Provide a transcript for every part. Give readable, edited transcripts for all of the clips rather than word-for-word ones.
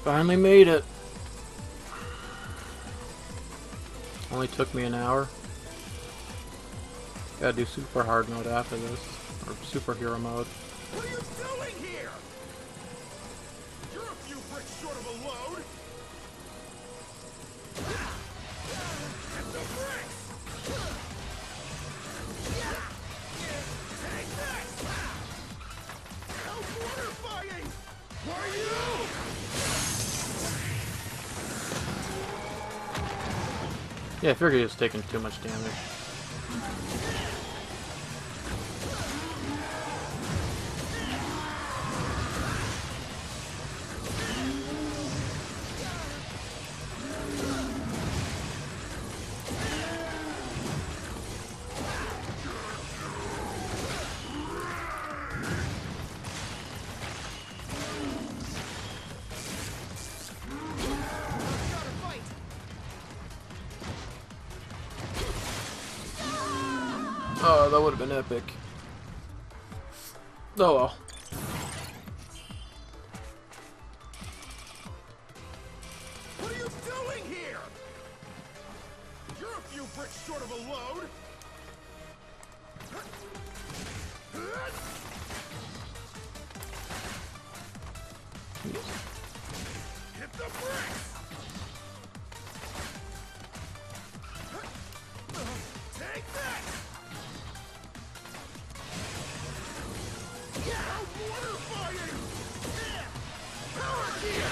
Finally made it. Only took me an hour. Gotta do super hard mode after this. Or superhero mode. What are you doing here? You're a few bricks short of a load. Get the bricks! Take that! How's water fighting? Who are you? Yeah, I figured he was taking too much damage. Oh, that would have been epic. Oh well. What are you doing here? You're a few bricks short of a load. Hit the bricks! Take that! How's water fighting? Power gear!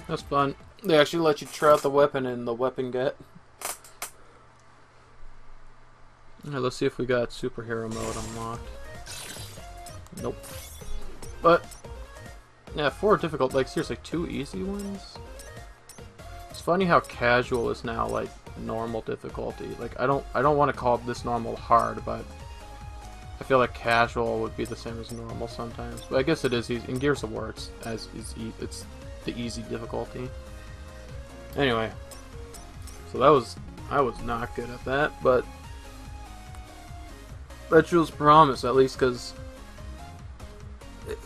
That's fun. They actually let you try out the weapon in the weapon get. Alright, let's see if we got superhero mode unlocked. Nope. But yeah, 4 difficult, like seriously, 2 easy ones? It's funny how casual is now like normal difficulty. Like I don't want to call this normal hard, but I feel like casual would be the same as normal sometimes. But I guess it is easy. In Gears of War it's the easy difficulty. Anyway, so I was not good at that, but that shows promise, at least, because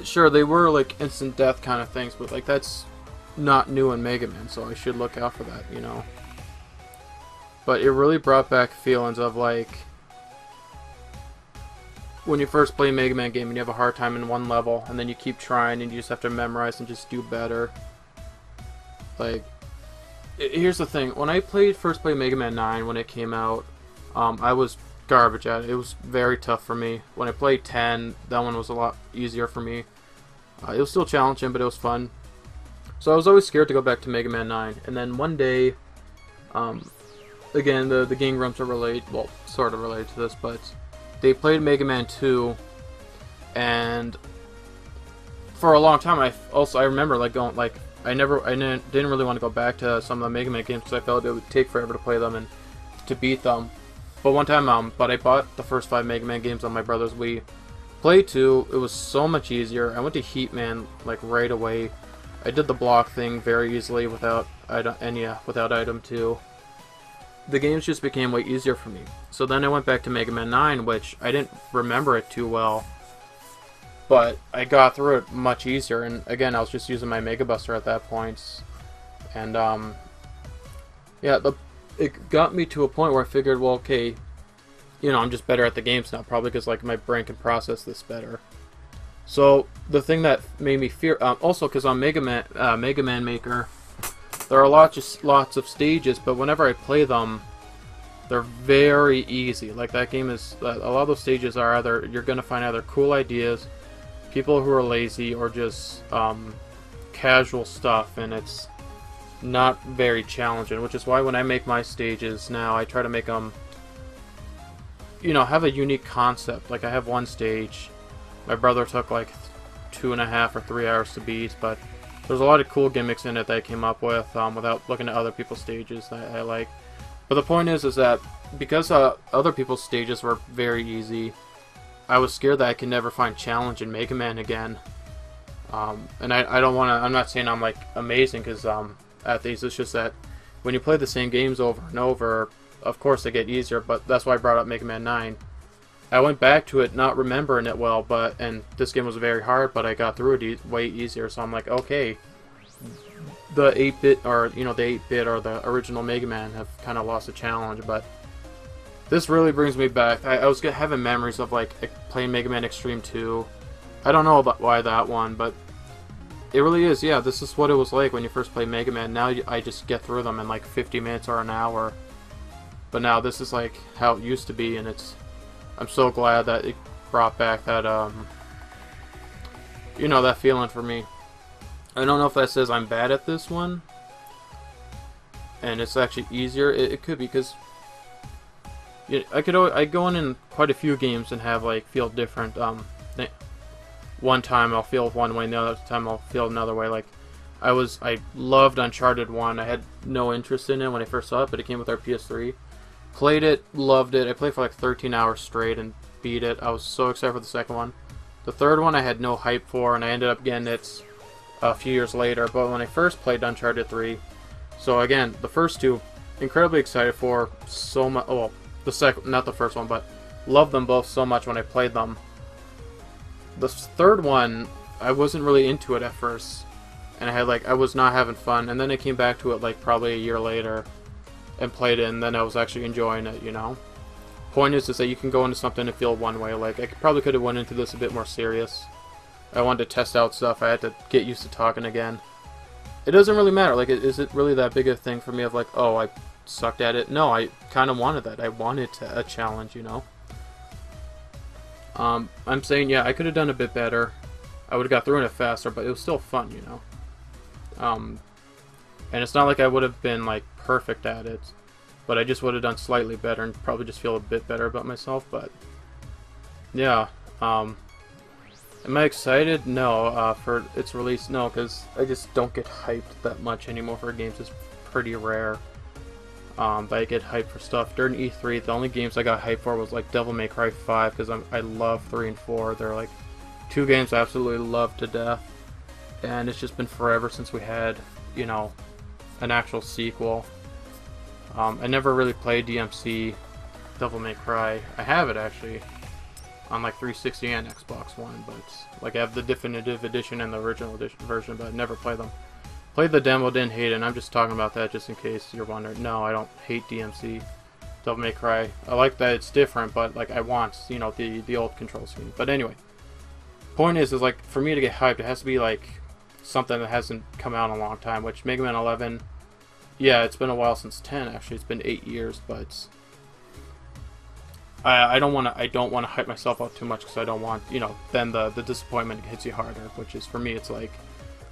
sure, they were like instant death kind of things, but like that's not new in Mega Man, so I should look out for that, you know. But it really brought back feelings of like when you first play a Mega Man game and you have a hard time in one level, and then you keep trying and you just have to memorize and just do better. Like, here's the thing. When I first played Mega Man 9 when it came out, I was garbage at it. It was very tough for me. When I played 10, that one was a lot easier for me. It was still challenging, but it was fun. So I was always scared to go back to Mega Man 9. And then one day, again, the Game Grumps are related, well, sort of related to this, but they played Mega Man 2, and for a long time, I remember like going like I didn't really want to go back to some of the Mega Man games because I felt it would take forever to play them and to beat them. But one time, but I bought the first 5 Mega Man games on my brother's Wii. Played 2, it was so much easier. I went to Heatman like right away. I did the block thing very easily without item 2. The games just became way easier for me. So then I went back to Mega Man 9, which I didn't remember it too well, but I got through it much easier. And again, I was just using my Mega Buster at that point, and yeah, it got me to a point where I figured, well, okay, you know, I'm just better at the games now, probably because like my brain can process this better. So the thing that made me fear, also because on Mega Man Maker, there are lots of stages, but whenever I play them, they're very easy. Like that game is, a lot of those stages are either, you're going to find either cool ideas, people who are lazy, or just casual stuff, and it's not very challenging, which is why when I make my stages now, I try to make them, you know, have a unique concept. Like I have one stage, my brother took like 2.5 or 3 hours to beat, but there's a lot of cool gimmicks in it that I came up with without looking at other people's stages that I like. But the point is that because other people's stages were very easy, I was scared that I could never find challenge in Mega Man again. And I don't want to, I'm not saying I'm like amazing because at these, it's just that when you play the same games over and over, of course they get easier, but that's why I brought up Mega Man 9. I went back to it not remembering it well, and this game was very hard, but I got through it way easier, so I'm like, okay, the 8-bit, or, you know, the 8-bit or the original Mega Man have kind of lost a challenge, but this really brings me back. I was having memories of, like, playing Mega Man Extreme 2. I don't know about why that one, but it really is, yeah, this is what it was like when you first played Mega Man. Now I just get through them in, like, 50 minutes or an hour, but now this is, like, how it used to be, and I'm so glad that it brought back that, you know, that feeling for me. I don't know if that says I'm bad at this one, and it's actually easier. It could be, because I go in quite a few games and have, like, feel different. One time I'll feel one way, the other time I'll feel another way. Like, I loved Uncharted 1. I had no interest in it when I first saw it, but it came with our PS3. Played it, loved it. I played for like 13 hours straight and beat it. I was so excited for the second one. The third one I had no hype for, and I ended up getting it a few years later. But when I first played Uncharted 3, so again, the first two, incredibly excited for so much. Oh, the second, not the first one, but loved them both so much when I played them. The third one, I wasn't really into it at first, and I was not having fun. And then I came back to it like probably a year later and played it, and then I was actually enjoying it, you know. Point is that you can go into something and feel one way. Like, I probably could have went into this a bit more serious. I wanted to test out stuff. I had to get used to talking again. It doesn't really matter. Like, is it really that big a thing for me of like, oh, I sucked at it? No, I kind of wanted that. I wanted a challenge, you know. I'm saying, yeah, I could have done a bit better. I would have got through it faster, but it was still fun, you know. And it's not like I would have been like perfect at it, but I just would have done slightly better and probably just feel a bit better about myself. But yeah, am I excited? No, for its release, no, because I just don't get hyped that much anymore for games. It's pretty rare that I get hyped for stuff. During E3, the only games I got hyped for was like Devil May Cry 5, because I love 3 and 4. They're like 2 games I absolutely love to death, and it's just been forever since we had, you know, an actual sequel. I never really played DMC Devil May Cry. I have it actually on like 360 and Xbox One, but like I have the definitive edition and the original version, but I never played them. Played the demo, didn't hate it, and I'm just talking about that just in case you're wondering. No, I don't hate DMC. Devil May Cry. I like that it's different, but like I want, you know, the old control scheme. But anyway, point is like for me to get hyped, it has to be like something that hasn't come out in a long time. Which Mega Man 11, yeah, it's been a while since 10. Actually, it's been 8 years, but I don't want to hype myself up too much because I don't want, you know, then the disappointment hits you harder. Which is for me, it's like,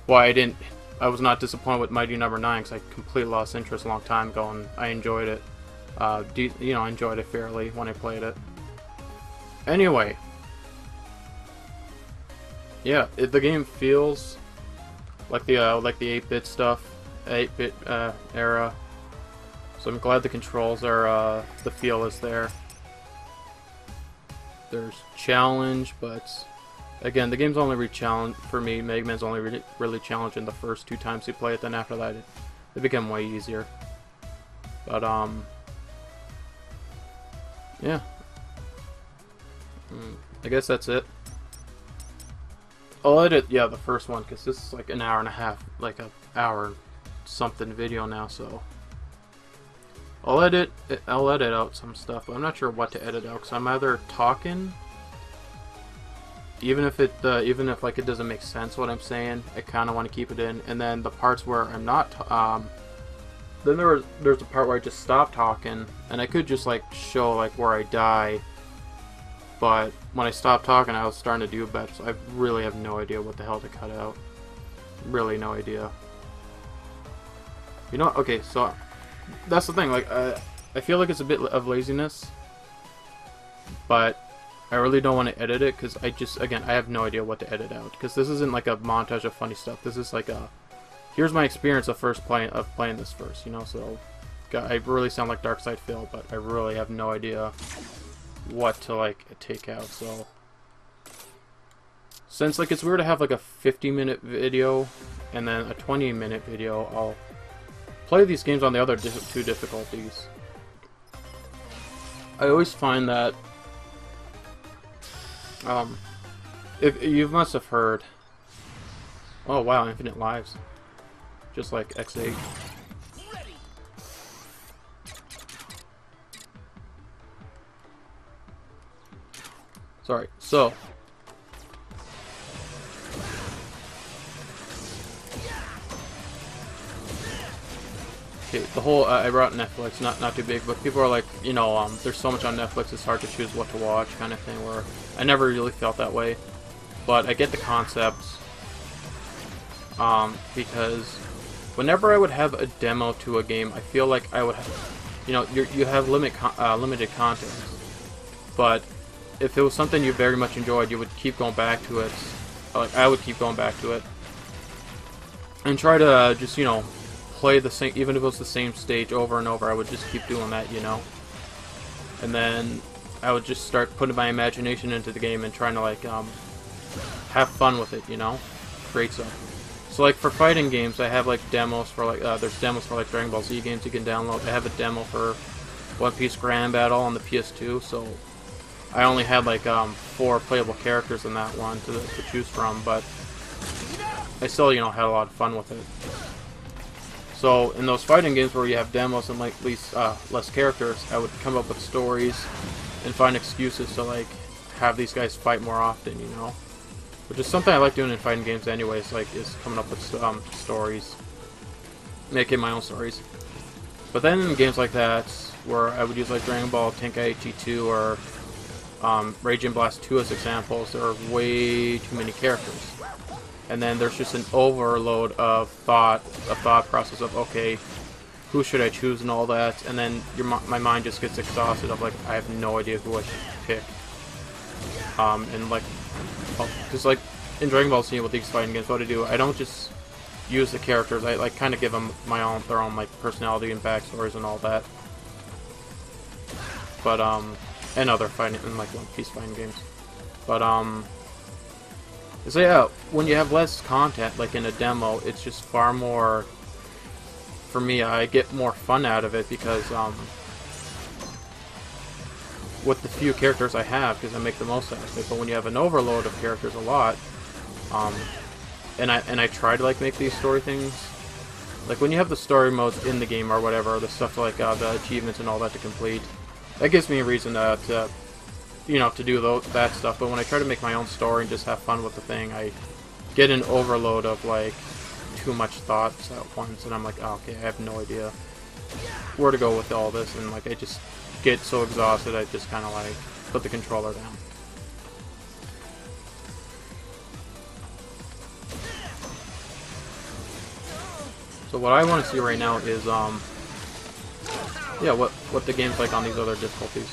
well, I was not disappointed with Mighty Number 9 because I completely lost interest a long time ago, and I enjoyed it. You know, I enjoyed it fairly when I played it. Anyway, yeah, the game feels like the 8-bit stuff, 8-bit era. So I'm glad the controls are the feel is there. There's challenge, but again, the game's only re-challenge for me. Mega Man's only really challenging the first 2 times you play it. Then after that, it became way easier. But yeah, I guess that's it. I'll edit, yeah, the first one because this is like an hour and a half, like a hour something video now. So I'll edit out some stuff, but I'm not sure what to edit out because I'm either talking, even if like it doesn't make sense what I'm saying, I kind of want to keep it in, and then the parts where I'm not, then there's a part where I just stop talking, and I could just like show like where I die, but when I stopped talking, I was starting to do better, so I really have no idea what the hell to cut out. Really no idea. You know, okay, so that's the thing, like, I feel like it's a bit of laziness, but I really don't want to edit it, because again, I have no idea what to edit out, because this isn't like a montage of funny stuff, this is like here's my experience of playing this first, you know, so, I really sound like Dark Side Phil, but I really have no idea what to, like, take out, so, since, like, it's weird to have, like, a 50-minute video, and then a 20-minute video, I'll play these games on the other 2 difficulties. I always find that if you must have heard, oh wow, infinite lives, just like X8. Sorry, so okay, the whole I brought Netflix, not too big, but people are like, you know, there's so much on Netflix, it's hard to choose what to watch, kind of thing. Where I never really felt that way, but I get the concept, because whenever I would have a demo to a game, I feel like I would have, you know, you have limited content, but if it was something you very much enjoyed, you would keep going back to it. Like I would keep going back to it, and try to just, you know, play the same, even if it was the same stage over and over. I would just keep doing that, you know, and then I would just start putting my imagination into the game and trying to like have fun with it, you know, create stuff. So like for fighting games, I have like demos for like there's demos for like Dragon Ball Z games you can download. I have a demo for One Piece Grand Battle on the PS2, so I only had like 4 playable characters in that one to choose from, but I still, you know, had a lot of fun with it. So in those fighting games where you have demos and like at least less characters, I would come up with stories and find excuses to like have these guys fight more often, you know, which is something I like doing in fighting games anyways, like is coming up with stories, making my own stories. But then in games like that, where I would use like Dragon Ball Tenkaichi 2 or Raging Blast 2 as examples, there are way too many characters. And then there's just an overload of thought process of, okay, who should I choose and all that, and then my mind just gets exhausted of like, I have no idea who I should pick. And like, because like in Dragon Ball Z with these fighting games, what I do, I don't just use the characters, I like kind of give them their own like personality and backstories and all that. But and other fighting and like One Piece fighting games. But so yeah, when you have less content, like in a demo, it's just far more, for me, I get more fun out of it because, with the few characters I have, because I make the most out of it. But when you have an overload of characters a lot, and I try to like make these story things, like when you have the story modes in the game or whatever, the stuff like the achievements and all that to complete, that gives me a reason to you know, to do that stuff. But when I try to make my own story and just have fun with the thing, I get an overload of like too much thoughts at once, and I'm like, oh, okay, I have no idea where to go with all this, and like I just get so exhausted I just kind of like put the controller down. So what I want to see right now is yeah, what the game's like on these other difficulties.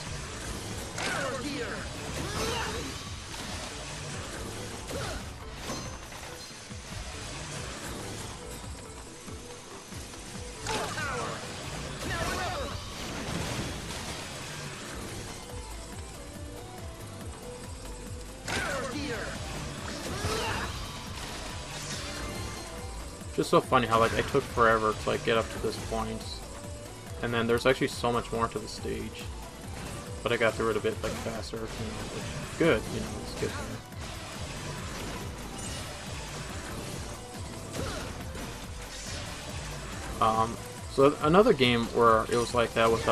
Just so funny how like I took forever to like get up to this point, and then there's actually so much more to the stage, but I got through it a bit like faster. You know, which good. You know, it's good. So another game where it was like that with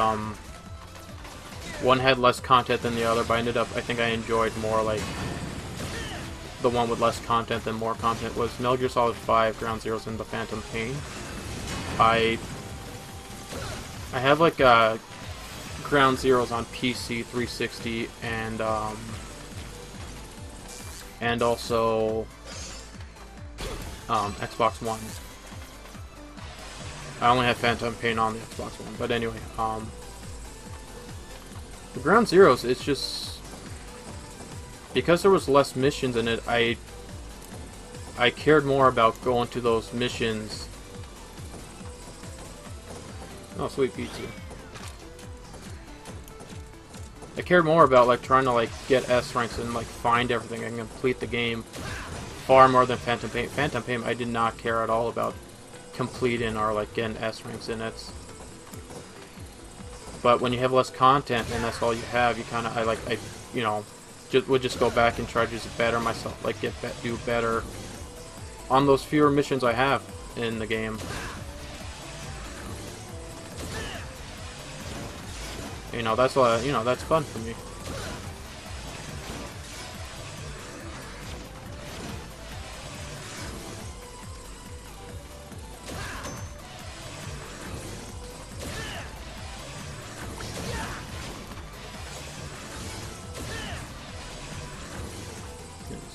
one had less content than the other, but I think I enjoyed more like the one with less content than more content was Metal Gear Solid 5, Ground Zeroes, and the Phantom Pain. I have like Ground Zeroes on PC, 360, and also Xbox One. I only have Phantom Pain on the Xbox One, but anyway, the Ground Zeroes, it's just because there was less missions in it, I cared more about going to those missions. Oh, sweet pizza. I cared more about like trying to like get S ranks and like find everything and complete the game far more than Phantom Pain. Phantom Pain, I did not care at all about completing or like getting S ranks in it. But when you have less content and that's all you have, you kind of I you know, would just go back and try to just better myself, like do better on those fewer missions I have in the game. You know, that's you know, that's fun for me.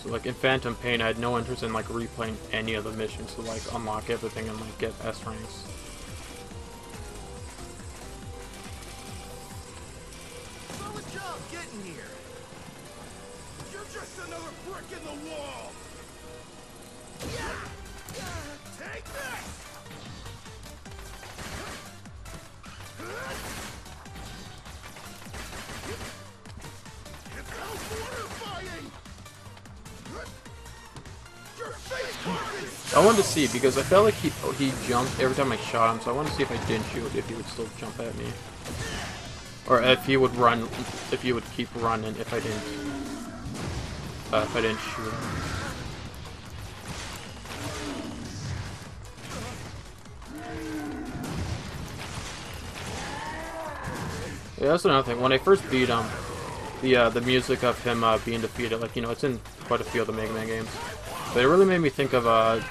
So like in Phantom Pain, I had no interest in like replaying any of the missions to like unlock everything and like get S ranks. Solid job getting here. You're just another brick in the wall. Take this. It's no border fighting. I wanted to see because I felt like he jumped every time I shot him, so I wanted to see if I didn't shoot, if he would still jump at me, or if he would run, if he would keep running if I didn't shoot him. Yeah, that's another thing. When I first beat him, the music of him being defeated, like, you know, it's in quite a few of the Mega Man games, but it really made me think of the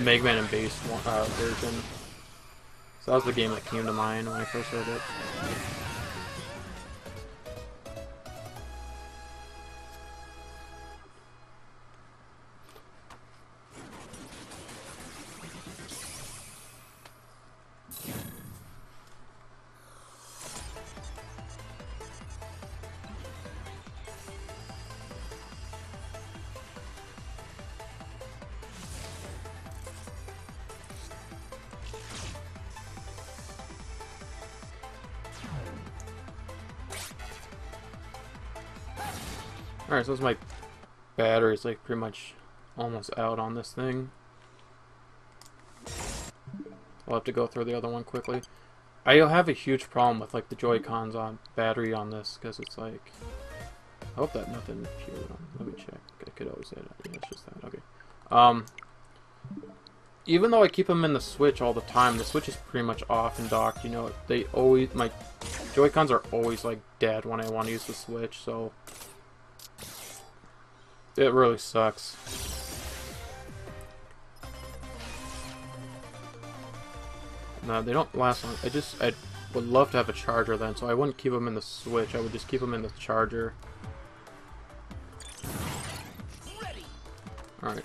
Mega Man and Bass version. So that was the game that came to mind when I first heard it. Alright, so my battery's like pretty much almost out on this thing. I'll have to go through the other one quickly. I have a huge problem with like the Joy-Cons on battery on this, because it's like, I hope that nothing appeared on. Let me check. I could always say that. Yeah, it's just that. Okay. Even though I keep them in the Switch all the time, the Switch is pretty much off and docked. You know, they always, my Joy-Cons are always like dead when I want to use the Switch, so it really sucks. No, they don't last long. I would love to have a charger then, so I wouldn't keep them in the Switch. I would just keep them in the charger. Alright.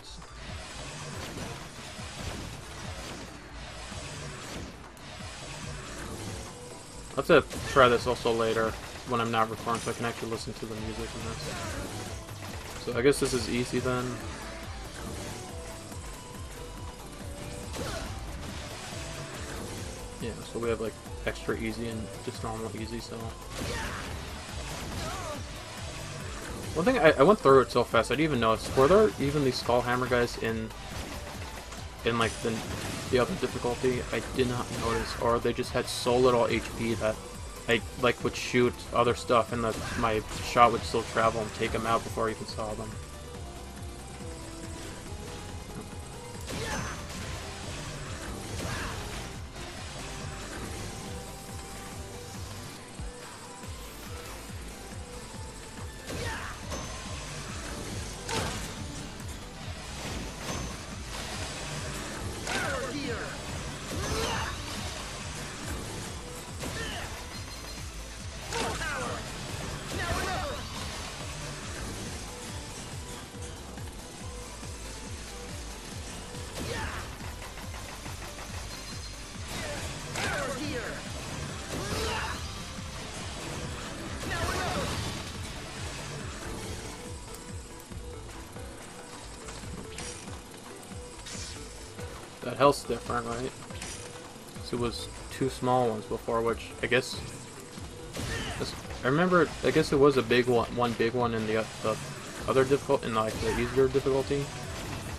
Let's try this also later when I'm not recording, so I can actually listen to the music in this. So I guess this is easy then. Yeah, so we have like extra easy and just normal easy, so. One thing, I went through it so fast, I didn't even notice. Were there even these Skull Hammer guys in like the other difficulty? I did not notice, or they just had so little HP that I like would shoot other stuff and my shot would still travel and take them out before I even saw them. That health's different, right? So it was two small ones before, which I guess I remember. I guess it was a big one big one in the other difficult, in like the easier difficulty.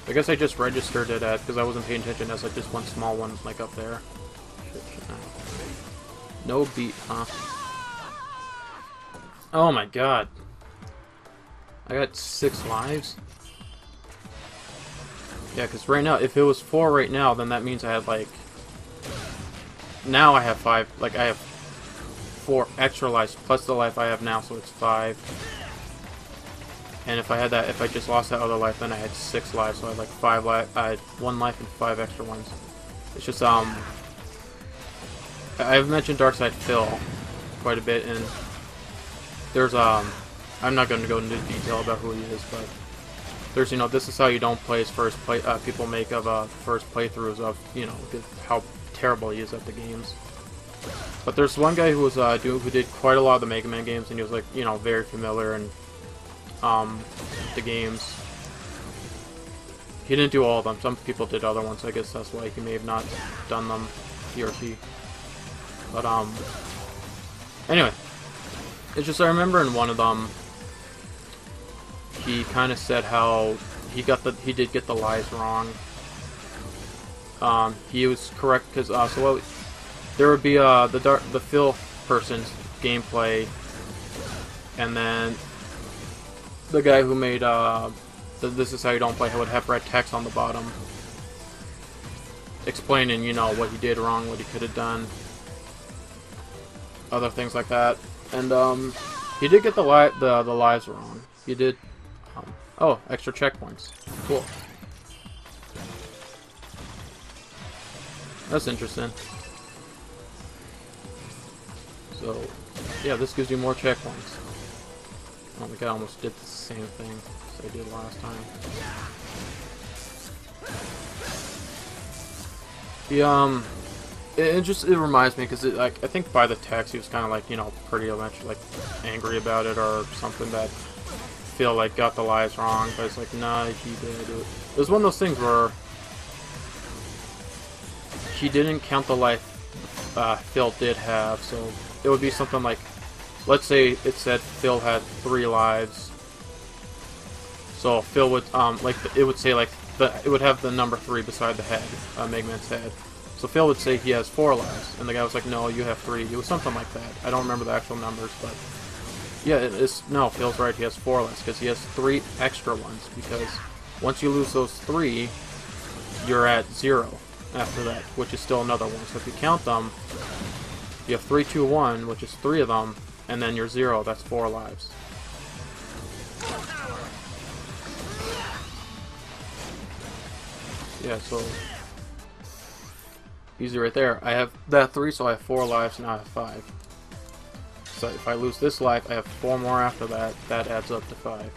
I guess I just registered it at because I wasn't paying attention as like just one small one like up there. No beat, huh? Oh my god! I got 6 lives. Yeah, because right now, if it was 4 right now, then that means I had, like... Now I have 5. Like, I have 4 extra lives, plus the life I have now, so it's 5. And if I had that, if I just lost that other life, then I had 6 lives, so I had, like, 5 life. I had 1 life and 5 extra ones. It's just, I've mentioned Darkside Phil quite a bit, and there's, I'm not going to go into detail about who he is, but... There's, you know, this is how you don't play his first play. People make of first playthroughs of, you know, how terrible he is at the games. But there's one guy who was who did quite a lot of the Mega Man games, and he was like, you know, very familiar in the games. He didn't do all of them. Some people did other ones. I guess that's why he may have not done them, he or she. But anyway, it's just I remember in one of them. He kind of said how he did get the lies wrong. He was correct because so there would be the Phil person's gameplay, and then the guy who made This Is How You Don't Play would have red text on the bottom explaining, you know, what he did wrong, what he could have done, other things like that. And he did get the lies wrong. He did. Oh, extra checkpoints. Cool. That's interesting. So, yeah, this gives you more checkpoints. Oh my god, I almost did the same thing as I did last time. It reminds me because I think by the text he was kind of like, you know, pretty eventually like angry about it or something that Phil like got the lies wrong, but it's like, nah, he did it. It was one of those things where he didn't count the life Phil did have, so it would be something like, let's say it said Phil had 3 lives, so Phil would it would say like it would have the number 3 beside the head, Mega Man's head. So Phil would say he has 4 lives, and the guy was like, no, you have 3. It was something like that. I don't remember the actual numbers, but yeah, no, Phil's right, he has 4 lives, because he has 3 extra ones, because once you lose those 3, you're at 0 after that, which is still another one. So if you count them, You have 3, 2, 1, which is 3 of them, and then your 0, that's 4 lives. Yeah, so easy right there. I have that 3, so I have 4 lives, now I have 5. So if I lose this life, I have 4 more after that. That adds up to 5.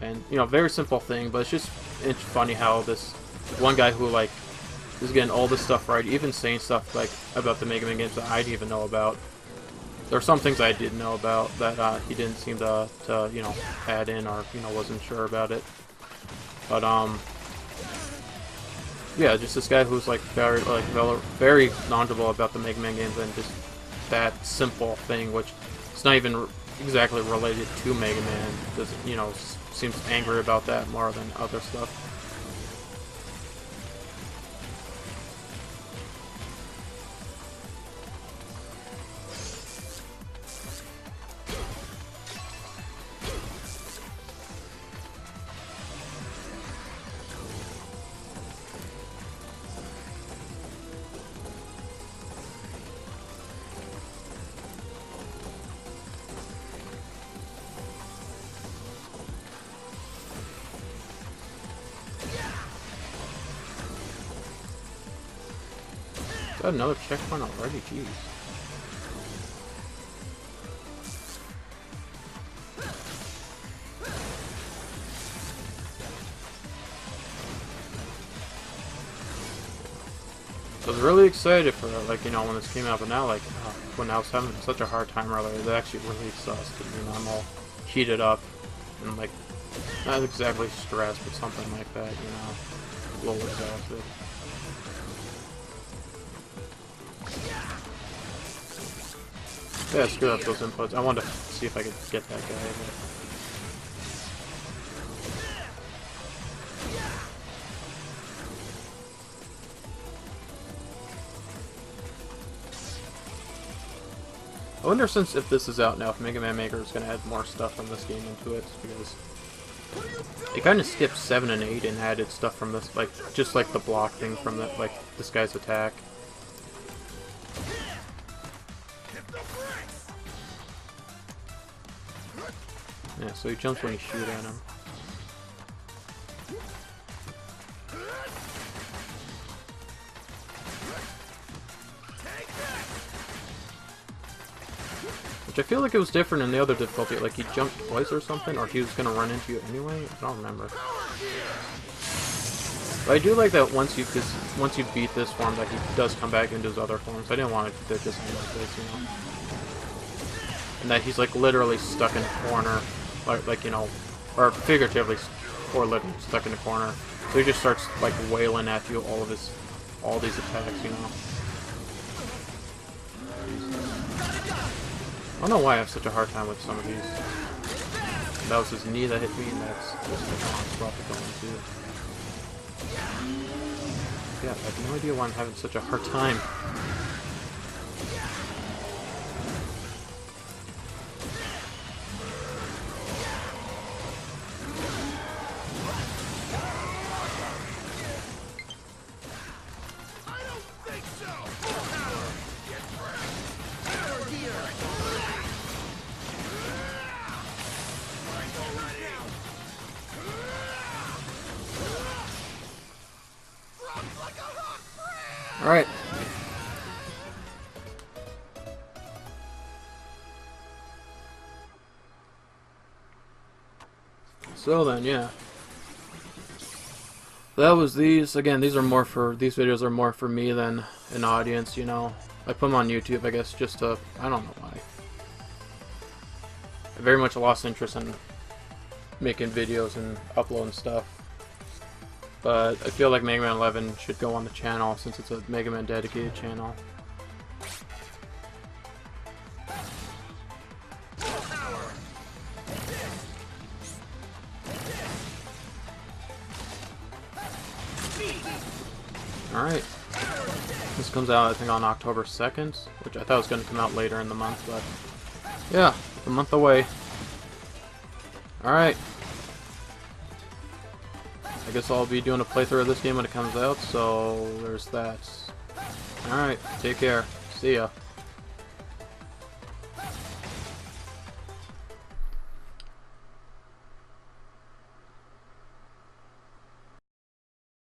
And, you know, very simple thing, but it's funny how this one guy who, like, is getting all this stuff right, even saying stuff, like, about the Mega Man games that I didn't even know about. There are some things I didn't know about that he didn't seem to, you know, add in or, you know, wasn't sure about it. But, yeah, just this guy who's, like, very knowledgeable about the Mega Man games and just that simple thing, which is not even exactly related to Mega Man. Just, you know, seems angry about that more than other stuff. Got another checkpoint already, jeez. I was really excited for it, like, you know, when this came out, but now, like, when I was having such a hard time earlier, it actually really sucks, because, you know, I'm all heated up, and, like, not exactly stressed, but something like that, you know, a little exhausted. Yeah, screw up those inputs. I wanted to see if I could get that guy. I wonder, since if this is out now, if Mega Man Maker is going to add more stuff from this game into it, because it kind of skipped 7 and 8 and added stuff from this, like, just like the block thing from the, like, this guy's attack. Yeah, so he jumps when you shoot at him. Which I feel like it was different in the other difficulty, like he jumped twice or something, or he was gonna run into you anyway? I don't remember. But I do like that once you beat this form, that he does come back into his other forms. I didn't want it to just end like this, you know? And that he's like literally stuck in a corner. Like, you know, or figuratively, or literally stuck in a corner. So he just starts, like, wailing at you all these attacks, you know. I don't know why I have such a hard time with some of these. That was his knee that hit me, and that's just the wrong spot to go into. Yeah, I have no idea why I'm having such a hard time. Alright. So then, yeah. That was these. Again, these videos are more for me than an audience, you know. I put them on YouTube, I guess, just to, I don't know why. I very much lost interest in making videos and uploading stuff. But I feel like Mega Man 11 should go on the channel since it's a Mega Man dedicated channel. Alright. This comes out, I think, on October 2nd, which I thought was going to come out later in the month, but yeah, a month away. Alright. I guess I'll be doing a playthrough of this game when it comes out, so there's that. Alright, take care. See ya.